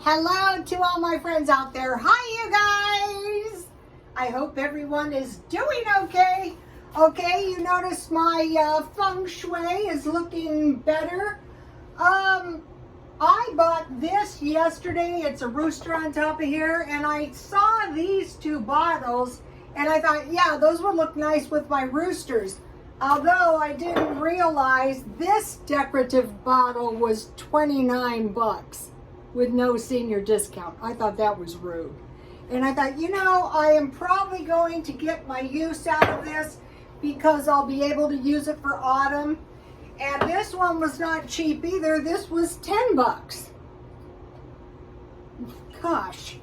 Hello to all my friends out there. Hi, you guys. I hope everyone is doing okay. Okay, you notice my feng shui is looking better. I bought this yesterday. It's a rooster on top of here, and I saw these two bottles, and I thought, yeah, those would look nice with my roosters. Although I didn't realize this decorative bottle was 29 bucks with no senior discount. I thought that was rude. And I thought, you know, I am probably going to get my use out of this because I'll be able to use it for autumn. And this one was not cheap either. This was 10 bucks. Gosh.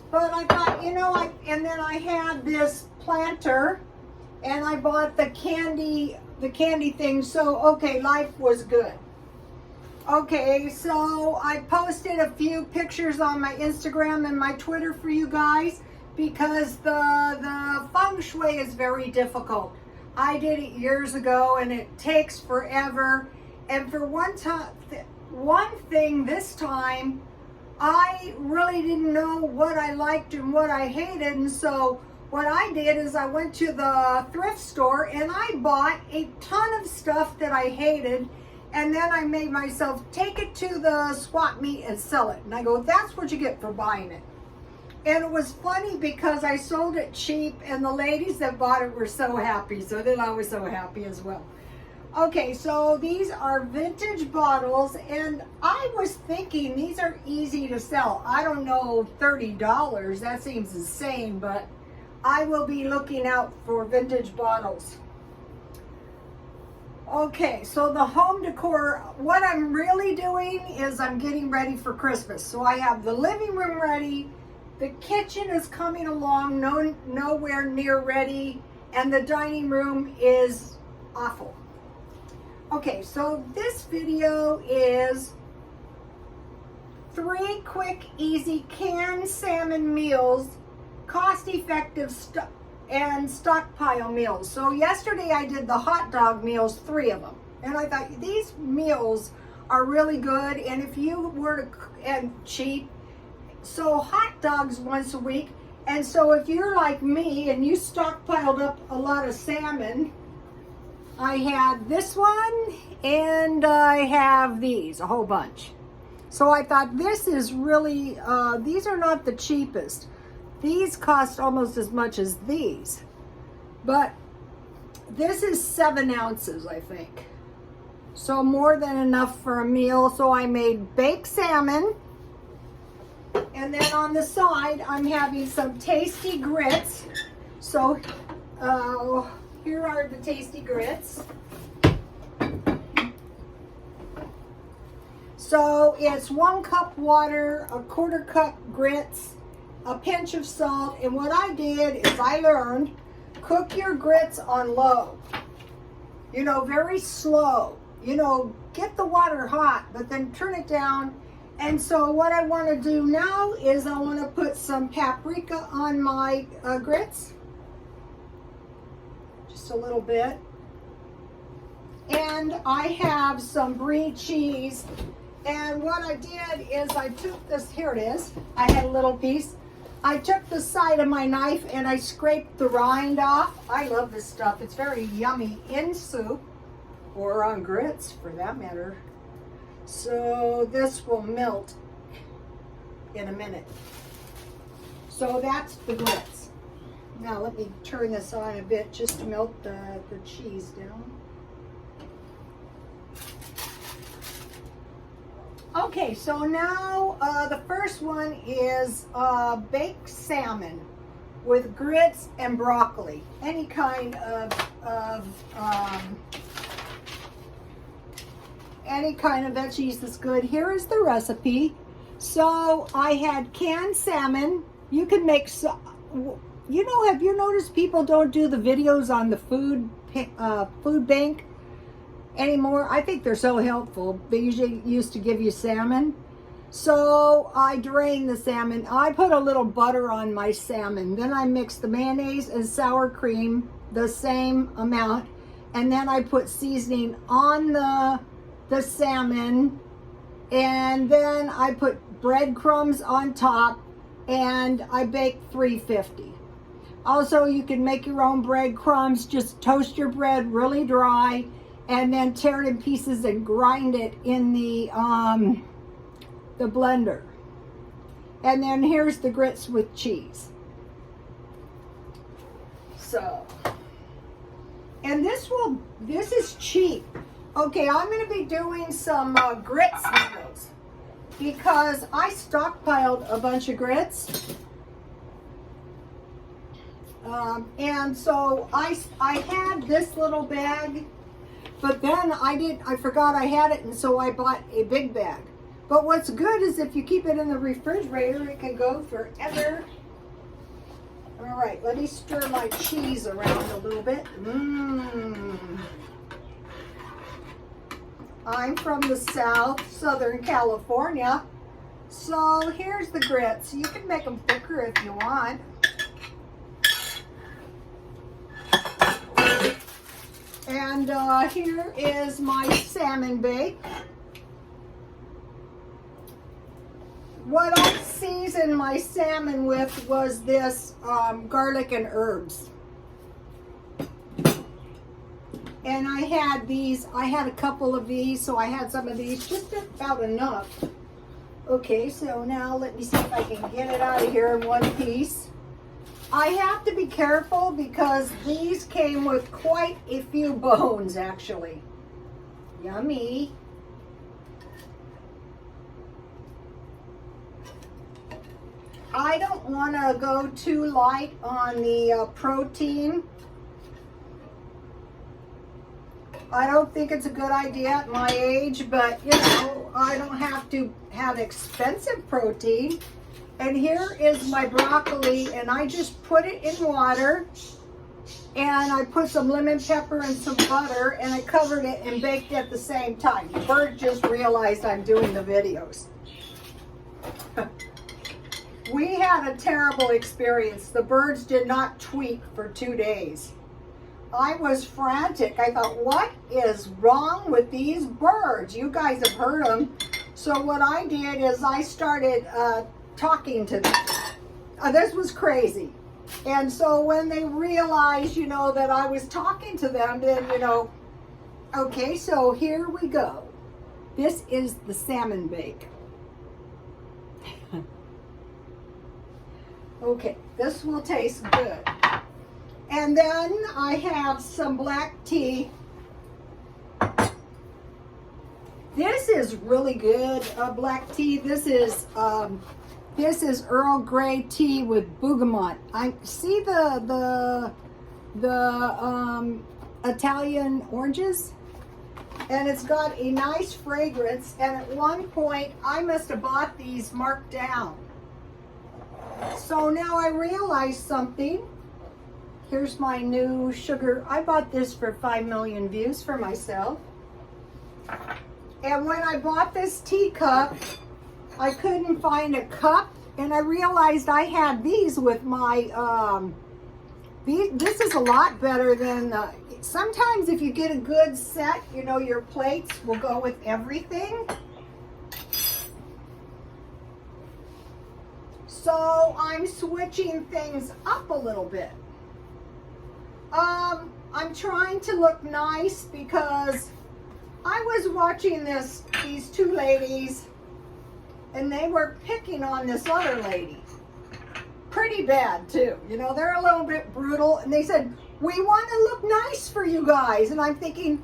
But I thought, you know, and then I had this planter, and I bought the candy thing. So, okay, life was good. Okay, so I posted a few pictures on my Instagram and my Twitter for you guys because the feng shui is very difficult. I did it years ago and it takes forever. And for one thing this time, I really didn't know what I liked and what I hated. And so what I did is I went to the thrift store and I bought a ton of stuff that I hated. And then I made myself take it to the swap meet and sell it. And I go, that's what you get for buying it. And it was funny because I sold it cheap and the ladies that bought it were so happy. So then I was so happy as well. Okay, so these are vintage bottles, and I was thinking these are easy to sell. I don't know, $30, that seems insane, but I will be looking out for vintage bottles. Okay, so the home decor, what I'm really doing is I'm getting ready for Christmas. So I have the living room ready, the kitchen is coming along, nowhere near ready, and the dining room is awful. Okay, so this video is 3 quick, easy canned salmon meals, cost-effective and stockpile meals. So yesterday I did the hot dog meals, 3 of them. And I thought these meals are really good, and if you were to, and cheap. So hot dogs once a week. And so if you're like me and you stockpiled up a lot of salmon, I had this one and I have these, a whole bunch. So I thought this is really, these are not the cheapest. These cost almost as much as these, but this is 7 ounces, I think. So more than enough for a meal. So I made baked salmon. And then on the side, I'm having some tasty grits. So here are the tasty grits. So it's 1 cup water, a 1/4 cup grits, a pinch of salt, and what I did is I learned, cook your grits on low. You know, very slow. You know, get the water hot, but then turn it down. And so what I want to do now is I want to put some paprika on my grits. Just a little bit. And I have some brie cheese. And what I did is I took this, here it is. I had a little piece. I took the side of my knife and I scraped the rind off. I love this stuff. It's very yummy in soup or on grits for that matter. So this will melt in a minute. So that's the grits. Now let me turn this on a bit just to melt the cheese down. Okay, so now the first one is baked salmon with grits and broccoli. Any kind of veggies is good. Here is the recipe. So I had canned salmon. You can make, you know, have you noticed people don't do the videos on the food bank anymore? I think they're so helpful. They usually used to give you salmon. So I drained the salmon. I put a little butter on my salmon. Then I mixed the mayonnaise and sour cream, the same amount. And then I put seasoning on the salmon, and then I put breadcrumbs on top, and I bake 350. Also, you can make your own breadcrumbs. Just toast your bread really dry and then tear it in pieces and grind it in the blender. And then here's the grits with cheese. So, and this is cheap. Okay, I'm going to be doing some grits videos because I stockpiled a bunch of grits. And so I had this little bag, but then I forgot I had it, and so I bought a big bag. But what's good is if you keep it in the refrigerator, it can go forever. All right, let me stir my cheese around a little bit. I'm from the South, Southern California. So here's the grits. You can make them thicker if you want. And here is my salmon bake. What I seasoned my salmon with was this garlic and herbs. And I had these, I had a couple of these, so I had some of these, just about enough. Okay, so now let me see if I can get it out of here in one piece. I have to be careful because these came with quite a few bones, actually. Yummy. I don't want to go too light on the protein. I don't think it's a good idea at my age, but you know, I don't have to have expensive protein. And here is my broccoli, and I just put it in water, and I put some lemon pepper and some butter, and I covered it and baked at the same time. The bird just realized I'm doing the videos. We had a terrible experience. The birds did not tweet for 2 days. I was frantic. I thought, what is wrong with these birds? You guys have heard them. So what I did is I started talking to them. This was crazy. And so when they realized, you know, that I was talking to them, then, you know, okay, so here we go. This is the salmon bake. Okay, this will taste good. And then I have some black tea. This is really good, black tea. This is Earl Grey tea with bergamot. I see the Italian oranges, and it's got a nice fragrance. And at one point, I must have bought these marked down. So now I realized something. Here's my new sugar. I bought this for 5 million views for myself. And when I bought this teacup, I couldn't find a cup, and I realized I had these with my, this is a lot better than, sometimes if you get a good set, you know, your plates will go with everything. So I'm switching things up a little bit. I'm trying to look nice because I was watching these two ladies, and they were picking on this other lady. Pretty bad too. You know, they're a little bit brutal, and they said, we want to look nice for you guys. And I'm thinking,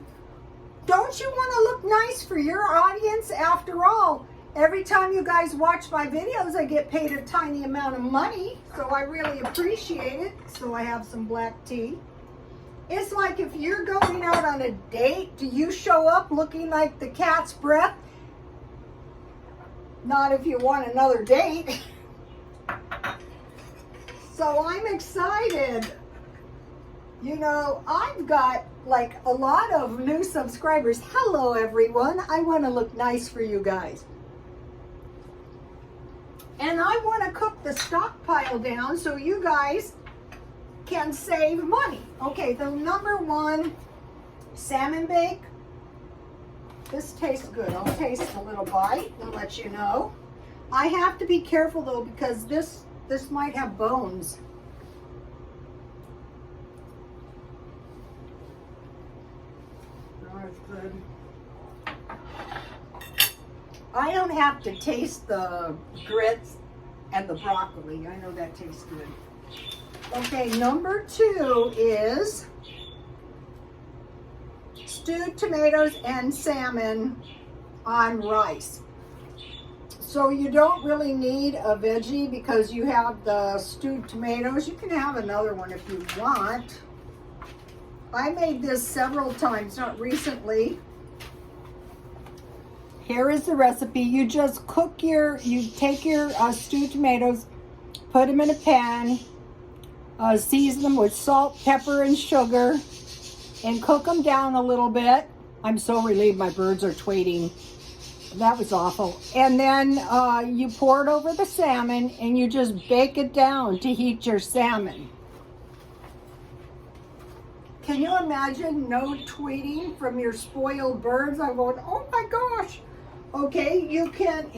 don't you want to look nice for your audience? After all, every time you guys watch my videos, I get paid a tiny amount of money, so I really appreciate it. So I have some black tea. It's like if you're going out on a date, do you show up looking like the cat's breath? Not if you want another date. So I'm excited. You know, I've got like a lot of new subscribers. Hello everyone. I want to look nice for you guys. And I want to cook the stockpile down so you guys can save money. Okay, the number one salmon bake. This tastes good. I'll taste a little bite and let you know. I have to be careful though, because this might have bones. That's good. I don't have to taste the grits and the broccoli. I know that tastes good. Okay, number 2 is stewed tomatoes and salmon on rice. So you don't really need a veggie because you have the stewed tomatoes. You can have another one if you want. I made this several times, not recently. Here is the recipe. You just you take your stewed tomatoes, put them in a pan, season them with salt, pepper, and sugar, and cook them down a little bit. I'm so relieved my birds are tweeting. That was awful. And then you pour it over the salmon and you just bake it down to heat your salmon. Can you imagine no tweeting from your spoiled birds? I'm going, oh my gosh. Okay, you can,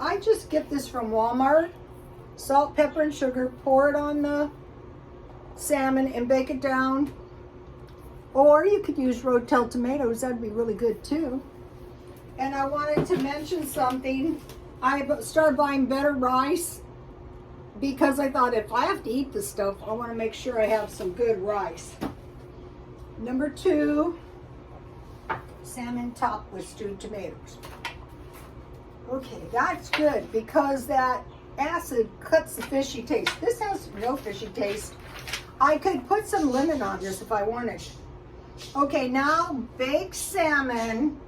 I just get this from Walmart. Salt, pepper, and sugar. Pour it on the salmon and bake it down. Or you could use Rotel tomatoes. That'd be really good too. And I wanted to mention something. I started buying better rice because I thought if I have to eat this stuff, I want to make sure I have some good rice. Number 2, salmon topped with stewed tomatoes. Okay, that's good because that acid cuts the fishy taste. This has no fishy taste. I could put some lemon on this if I wanted. Okay, now baked salmon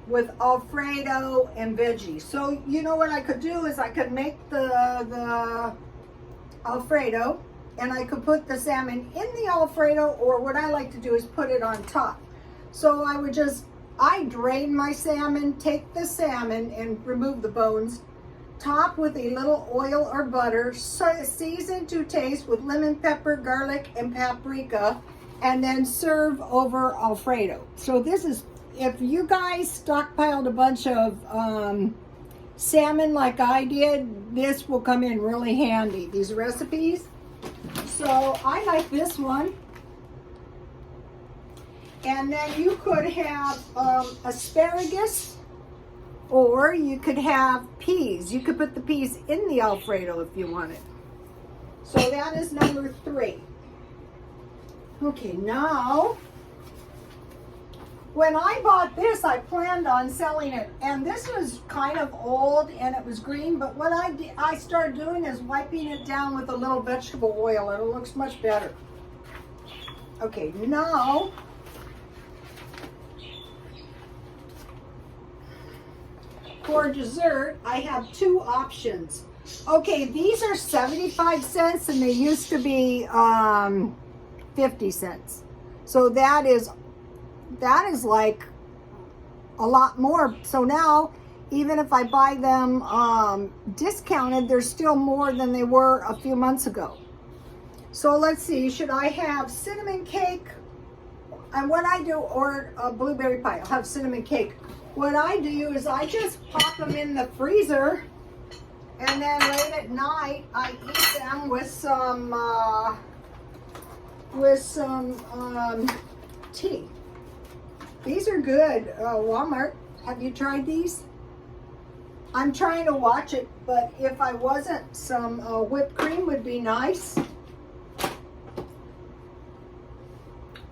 with Alfredo and veggies. So you know what I could do is I could make the Alfredo and I could put the salmon in the Alfredo, or what I like to do is put it on top. So I drain my salmon, take the salmon and remove the bones, top with a little oil or butter, season to taste with lemon, pepper, garlic, and paprika, and then serve over Alfredo. So this is, if you guys stockpiled a bunch of salmon like I did, this will come in really handy, these recipes. So I like this one. And then you could have asparagus, or you could have peas. You could put the peas in the Alfredo if you wanted. So that is number 3. Okay, now, when I bought this, I planned on selling it, and this was kind of old and it was green, but what I started doing is wiping it down with a little vegetable oil and it looks much better. Okay, now, for dessert, I have 2 options. Okay, these are 75 cents and they used to be 50 cents. So that is like a lot more. So now, even if I buy them discounted, they're still more than they were a few months ago. So let's see, should I have cinnamon cake? And what I do, or a blueberry pie, I'll have cinnamon cake. What I do is I just pop them in the freezer, and then late at night, I eat them with some tea. These are good. Walmart. Have you tried these? I'm trying to watch it, but if I wasn't, some whipped cream would be nice.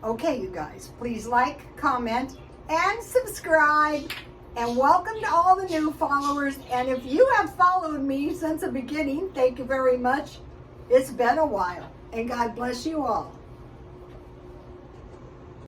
Okay, you guys, please like, comment, and subscribe. And welcome to all the new followers. And if you have followed me since the beginning, thank you very much. It's been a while. And God bless you all.